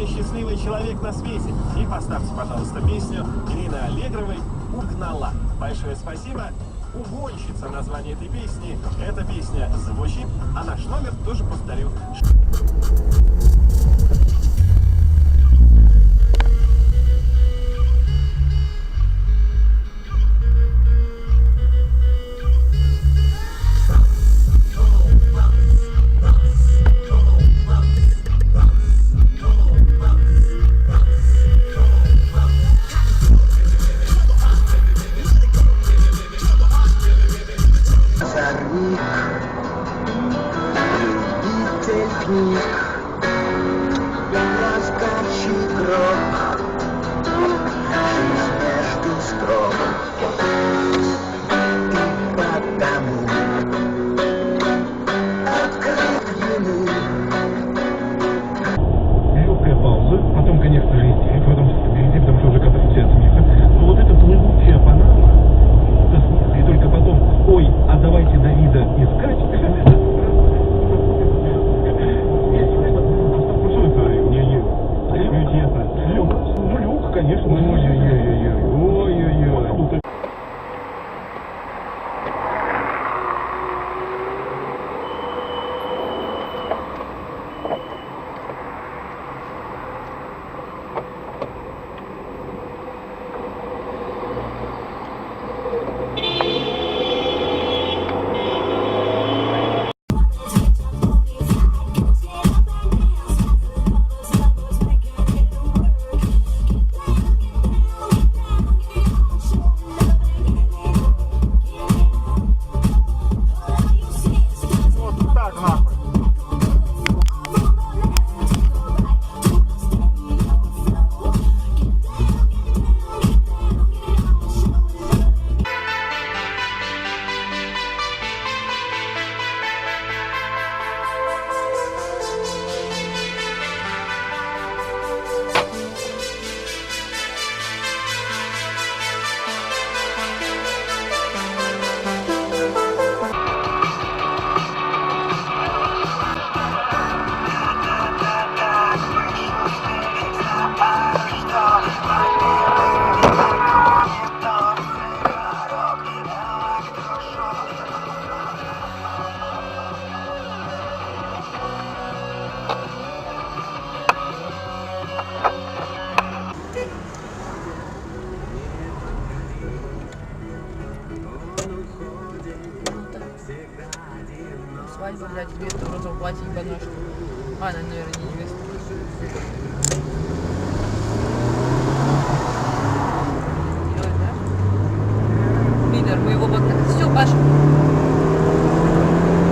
самый счастливый человек на свете. И поставьте, пожалуйста, песню Ирины Аллегровой «Угнала». Большое спасибо. Угонщица название этой песни. Эта песня звучит, а наш номер тоже повторю. Свадьба, блядь, невеста в розовом платье ебаное, что... А, она, наверное, не невеста. Делать, да? Лидер, мы его вот... Все, Паша.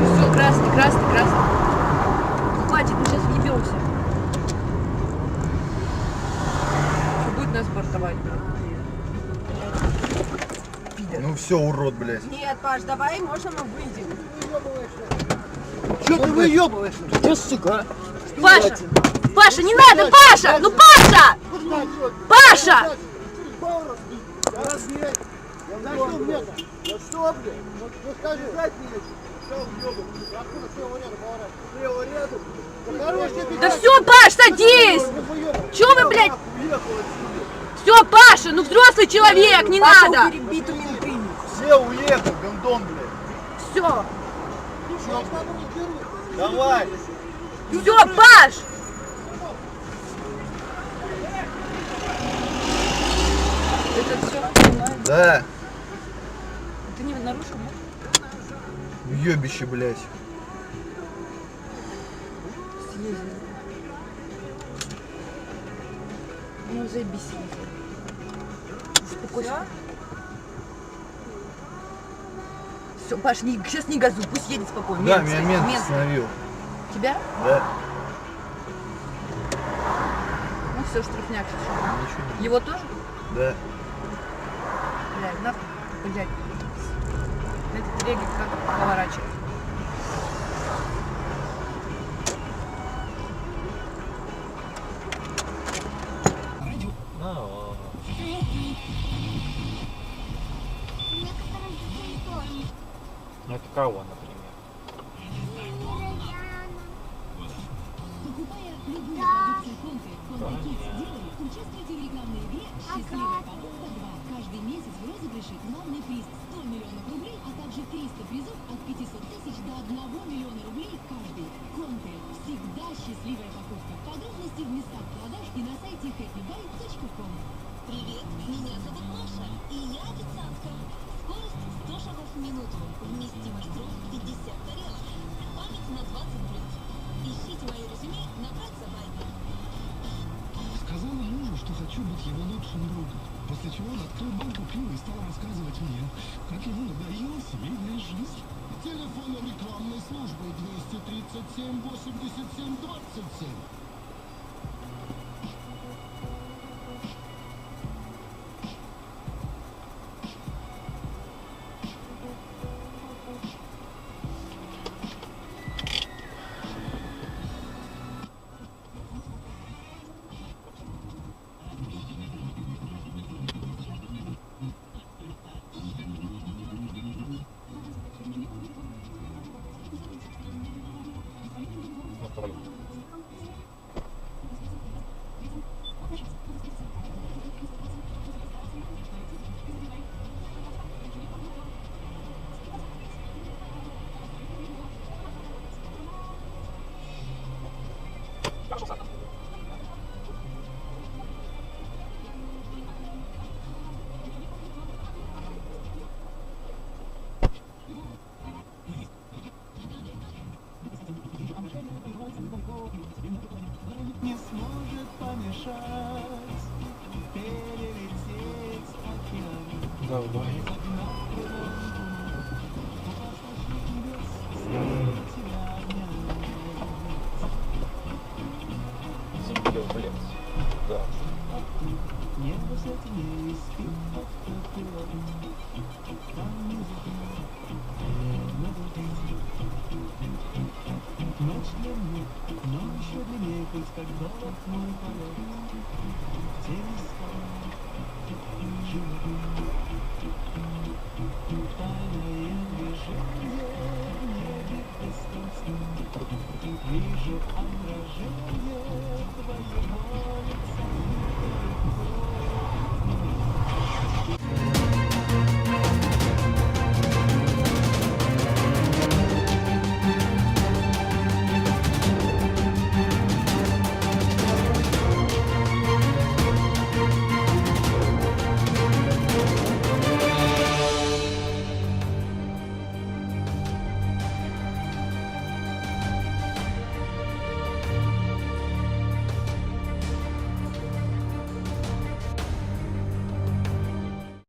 Все, красный, красный, красный. Хватит, мы сейчас въебемся. Что будет нас бортовать, блядь? Ну все, урод, блядь. Нет, Паш, давай, можно мы выйдем? Че ты выебываешь? Че, сука? Паша! Паша, не надо! Паша! Ну, Паша! Паша! За что мне-то? За что, блядь? Ну скажи, дать мне. Что уебываешь? Откуда с левого ряда поворачиваешь? С левого ряда? Да все, Паш, садись! Че вы, блядь? Все, Паша, ну взрослый человек, не надо! Все уехал, гондон, блядь. Все! Давай! Все, Паш! Это все? Да. Ты не нарушил, нет? Уебище, блядь. Съездил. Ну, заебись. Успокойся. Все, Паш, сейчас не газуй, пусть едет спокойно. Да, меня мент остановил. Тебя? Да. Ну все, штрафняк. Ничего не... Его тоже? Да. Блядь, нахуй, блядь. Этот регик как поворачивает. Ну это кого, например? Да. Конте Kids делай, участвуйте в рекламной игре «Счастливая покупка 2». Каждый месяц в розыгрыше главный приз 100 миллионов рублей, а также 300 призов от 500 тысяч до 1 миллиона рублей каждый. Конте. Всегда счастливая покупка. Подробности в местах продаж и на сайте happybuy.com. Привет, меня зовут Маша, и я официантка. Скорость 100 шагов в минуту, вместимость рук 50 тарелок, память на 20 блюд. Ищите мое резюме на Брать-Забай. Сказала мужу, что хочу быть его лучшим другом, после чего он открыл банку пива и стал рассказывать мне, как ему надоела семейная жизнь. Телефон рекламной службы 237 87 27. Не сможет помешать перелететь океан. Давай. Заболел, блядь. Да. Небо светлее спит автопилот. Там музыка, ночь длиннее, но еще длиннее, пусть как долг мой полет. Телескоп, живот, тайное движение в небе бесконечно. Вижу отражение